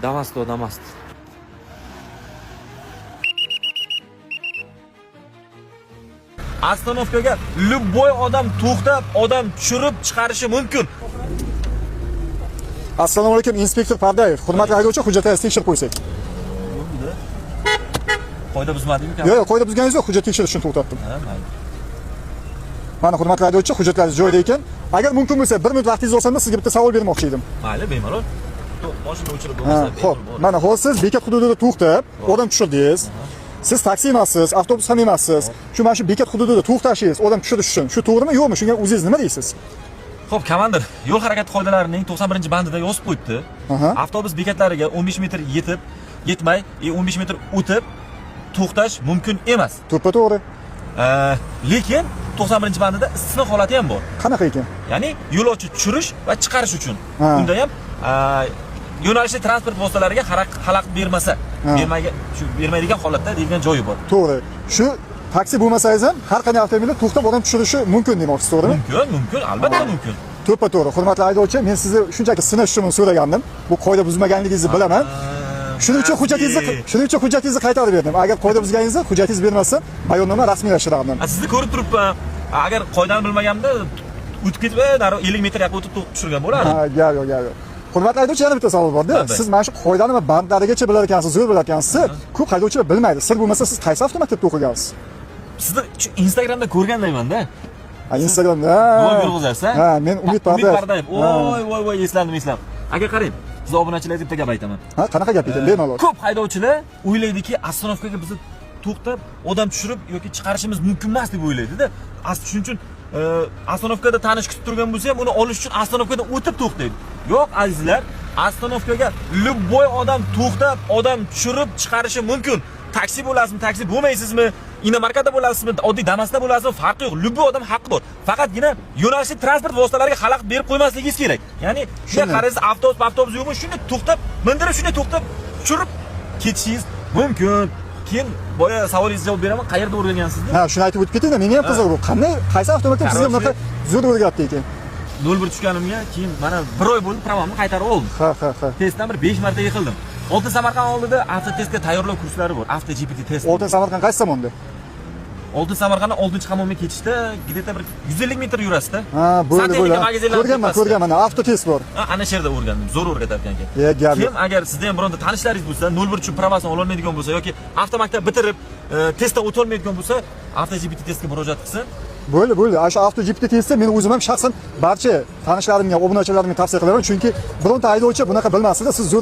Damasto. Ostanovkaga любой odam to'xtab, odam tushirib chiqarishi mumkin. Assalomu alaykum, inspektor Pardayev. Hurmatli haydovchi, hujjatlaringizni tekshirib qo'ysak. Qoida buzmadingmi? Yo'q, qoida buzganingiz yo'q, hujjat tekshirish uchun to'xtatdim. Ha, mayli. Mana hurmatli haydovchi, hujjatlaringiz joyida ekan. Agar mumkin bo'lsa, 1 minut vaqtingiz olsam, sizga bitta savol bermoqchi edim. Mayli, bemalol. Mashina o'chirib bo'lmasa. Xo'p, mana hozir siz bekat hududida to'xtab, odam tushirdingiz. Siz taksi emassiz, avtobus ham emassiz. Shu mana shu bekat hududida to'xtashingiz, odam tushirish uchun. Shu to'g'rimi, yo'qmi? Shunga o'zingiz nima deysiz? Xo'p, komandir, yo'l harakati qoidalarining 91-bandida yozib qo'yibdi. Avtobus bekatlariga 15 metr yetmay, 15 metr o'tib to'xtash mumkin emas. To'ppa-to'g'ri. Lekin 91-bandida istisno holati ham bor. Qanaqa ekan? Ya'ni yo'lovchi tushirish va chiqarish uchun. Unda ham yo'nalishli transport vositalariga xalaqit bermasa, bermaydigan holatda degan joyi bor. To'g'ri. Shu taksi bo'lmasangiz ham har qanday avtomobilda to'xtab odam tushirishi mumkin demoqchisiz, to'g'rimi? Mumkin, albatta mumkin. To'ppa-to'g'ri. Hurmatli haydovchi, men sizni shunchaki sinash uchun so'ragandim. Bu qoida buzmaganligingizni bilaman. Shuning uchun hujjatingizni qaytarib berdim. Agar qoida buzganingizda hujjatingiz bermasa, bayonnoma rasmiylashtirardim. Sizni ko'rib turibman. Agar qoidani bilmaganimda o'tib ketib, 50 metr yaqin o'tib tushirgan bo'lardim. Gap yo'q. Hurmatli haydovchi, yana bitta savol bor-da. Siz mana shu qoidani va bandlarigacha bilar ekansiz, zo'r bilar ekansiz. Ko'p haydovchilar bilmaydi. Sir bo'lmasa, siz qaysi avtomaktabda o'qigansiz? Sizni Instagramda ko'rgandayman-da. Instagramda. Nima yurg'izasiz? Men Umid Pardayev. Voy, esladim. Siz obunachilaringiz bitta obunachilarga bitta gap aytaman. Qanaqa gap ekan? Bemalol. Ko'p haydovchilar o'ylaydiki, ostanovkaga bizni to'xtab, odam tushirib yoki chiqarishimiz mumkin emas deb o'ylaydi-da. Shuning uchun ostanovkada tanish kutib turgan bo'lsa ham, uni olish uchun ostanovkadan o'tib to'xtaydi. Yo'q, azizlar, ostanovkaga любой odam to'xtab, odam tushirib chiqarishi mumkin. Taksi bo'lasizmi, taksi bo'lmaysizmi, inomarkada bo'lasizmi, oddiy Damas'da bo'lasizmi, farqi yo'q. Любой odam haqqi bor. Faqatgina yo'nalishli transport vositalariga xalaqit berib qo'ymasligingiz kerak. Ya'ni shunday qaraysiz, avtobus yo'qmi, shunday to'xtab, mindirib, shunday to'xtab tushirib ketishingiz mumkin. Keyin boya savolingizga javob beraman. Qayerda o'rgangansiz deb? Shuni aytib o'tib keting-da, meni ham qiziq bu. Qanday, qaysi avtomaktab sizga bunaqa zo'r o'rgatdi ekan? 01 tushganimga keyin mana 1 oy bo'ldi, pravomni qaytarib oldim. Ha. Testdan bir 5 marta yiqildim. Oltin Samarqand oldida avtotestga tayyorlov kurslari bor. Avto GPT test. Oltin Samarqand qaysi tomonda? Oltin Samarqanddan 6-qamonga ketishda где-то bir 150 metr yurasizda. Bo'ldi. Ko'rganman. Avtotest bor. Ana shu yerda o'rgandim. Zo'r o'rgatarkan ekan. Kim agar sizda ham bironta tanishlaringiz bo'lsa, 01 uchun pravosini ola olmaydigan bo'lsa yoki avtomaktab bitirib testdan o'ta olmaydigan bo'lsa, Avto GPT testga murojaat qilsin. Bo'ldi. Shu Avto GPT testni men o'zim ham shaxsan barcha tanishlarimga, obunachilarimga tavsiya qilaman, chunki bironta haydovchi bunaqa bilmasdi-da, siz zo'r